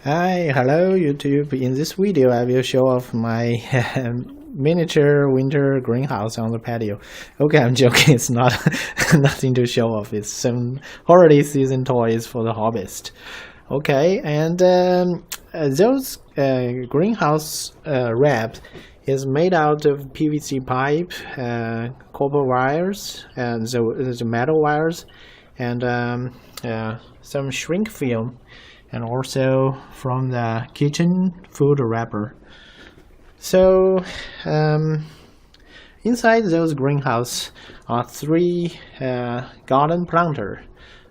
Hi, hello YouTube. In this video, I will show off my miniature winter greenhouse on the patio. Okay, I'm joking. It's not nothing to show off. It's some holiday season toys for the hobbyist. Okay, and those greenhouse wrap is made out of PVC pipe, copper wires, and the metal wires, and some shrink film, and also from the kitchen food wrapper. So inside those greenhouse are three garden planter.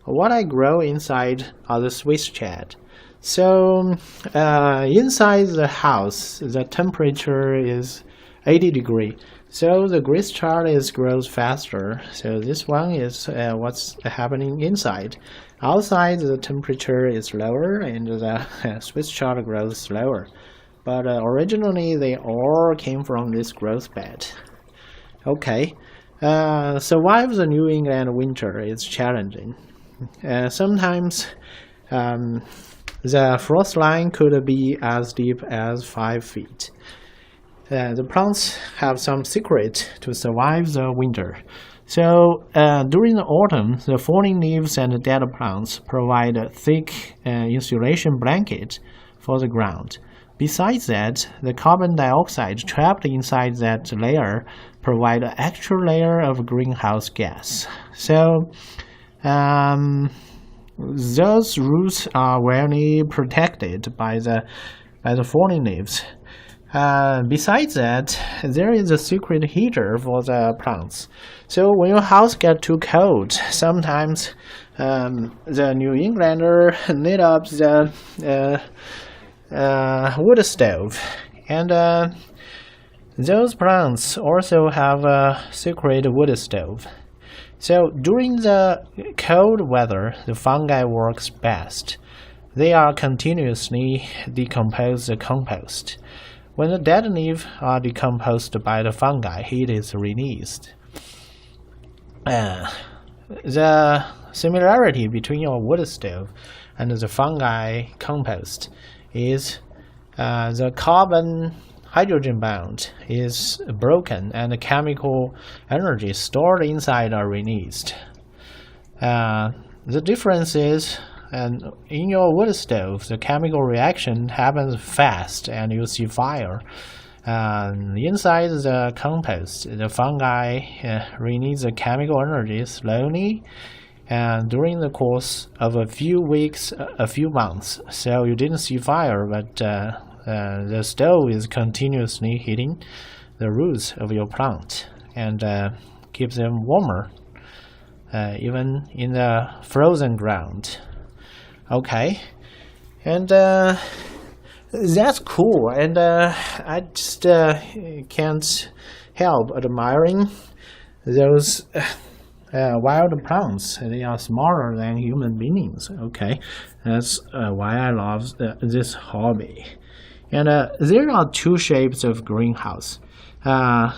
What I grow inside are the Swiss chard. So inside the house, the temperature is 80 degrees. So the Swiss chard grows faster. So this one is what's happening inside. Outside, the temperature is lower and the Swiss chard grows slower. But originally, they all came from this growth bed. Okay, survive the New England winter is challenging. Sometimes the frost line could be as deep as 5 feet. The plants have some secret to survive the winter. So during the autumn, the falling leaves and dead plants provide a thick insulation blanket for the ground. Besides that, the carbon dioxide trapped inside that layer provide an extra layer of greenhouse gas. So those roots are well protected by the falling leaves. Besides that, there is a secret heater for the plants. So when your house gets too cold, sometimes the New Englander lit up the wood stove, and those plants also have a secret wood stove. So during the cold weather, the fungi works best. They are continuously decompose the compost. When the dead leaves are decomposed by the fungi, heat is released. The similarity between your wood stove and the fungi compost is the carbon-hydrogen bond is broken and the chemical energy stored inside are released. The difference is, and in your wood stove, the chemical reaction happens fast and you see fire. Inside the compost, the fungi release the chemical energy slowly and during the course of a few weeks, a few months. So you didn't see fire, but the stove is continuously heating the roots of your plant and keeps them warmer, even in the frozen ground. Okay, and that's cool, and I just can't help admiring those wild plants. They are smaller than human beings. Okay, that's why I love this hobby. And there are two shapes of greenhouse. The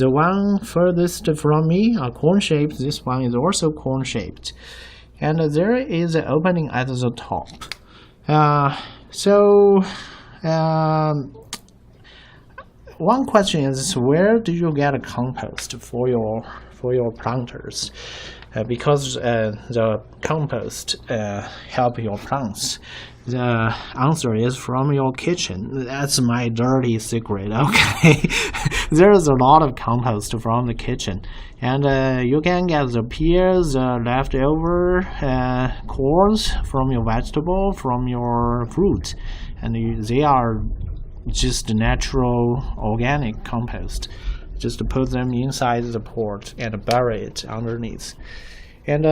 one furthest from me are cone-shaped. This one is also cone-shaped. And there is an opening at the top. One question is, where do you get a compost for your planters? Because the compost help your plants. The answer is from your kitchen. That's my dirty secret. Okay, there's a lot of compost from the kitchen, and you can get the peels, leftover cores from your vegetable, from your fruit, and they are just natural organic compost. Just to put them inside the pot and bury it underneath, and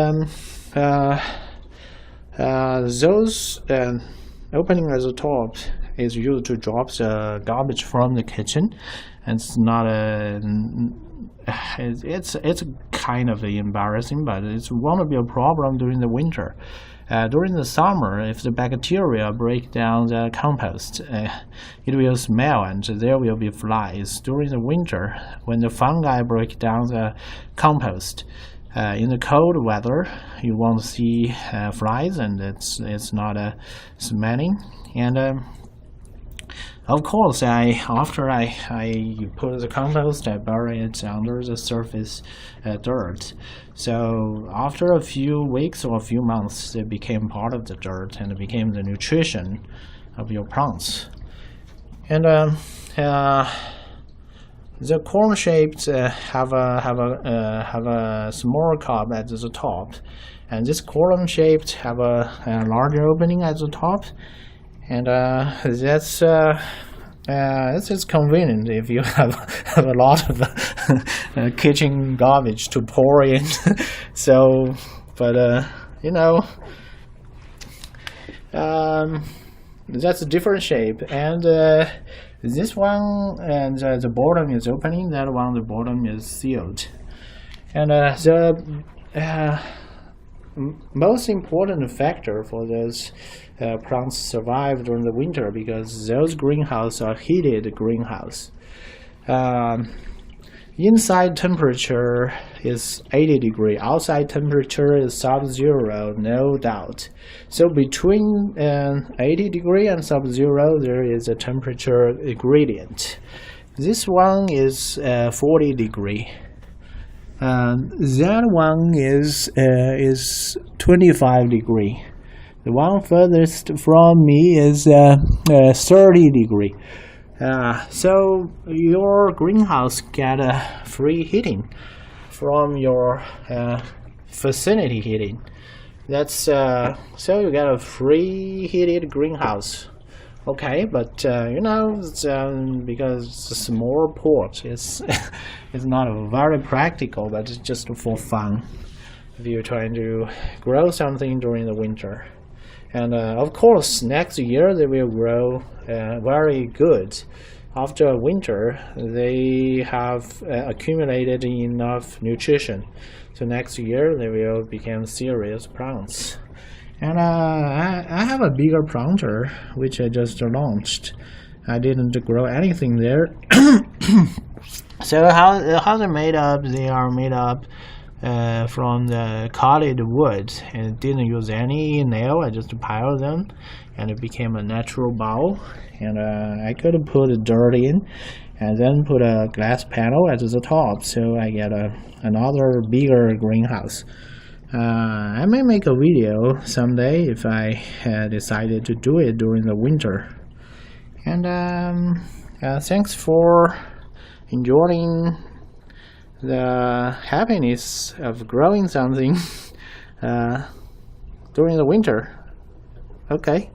those opening at the top is used to drop the garbage from the kitchen, and it's not it's kind of embarrassing, but it won't be a problem during the winter. During the summer, if the bacteria break down the compost, it will smell and there will be flies. During the winter, when the fungi break down the compost, in the cold weather, you won't see flies, and it's not smelling. And of course, after I put the compost, I bury it under the surface dirt. So after a few weeks or a few months, it became part of the dirt, and it became the nutrition of your plants. And the corn shaped have a small cob at the top, and this column shaped have a larger opening at the top, and that's just convenient if you have a lot of kitchen garbage to pour in. So, but that's a different shape, and this one, and the bottom is opening, that one the bottom is sealed. And the most important factor for those plants survive during the winter, because those greenhouses are heated greenhouse. Inside temperature is 80 degrees, outside temperature is sub-zero, no doubt. So between 80 degrees and sub-zero, there is a temperature gradient. This one is 40 degrees. That one is 25 degrees. The one furthest from me is 30 degrees. So your greenhouse get free heating from your vicinity heating. That's so you get a free heated greenhouse. Okay, but it's, because it's a small pot, it's not very practical, but it's just for fun if you're trying to grow something during the winter. And of course, next year they will grow very good. After winter, they have accumulated enough nutrition. So next year they will become serious plants. And I have a bigger planter which I just launched. I didn't grow anything there. So how they're made up? They are made up from the colored wood, and didn't use any nail. I just piled them, and it became a natural bowl. And I could put dirt in, and then put a glass panel at the top, so I get another bigger greenhouse. I may make a video someday if I decided to do it during the winter. And thanks for enjoying the happiness of growing something during the winter. Okay.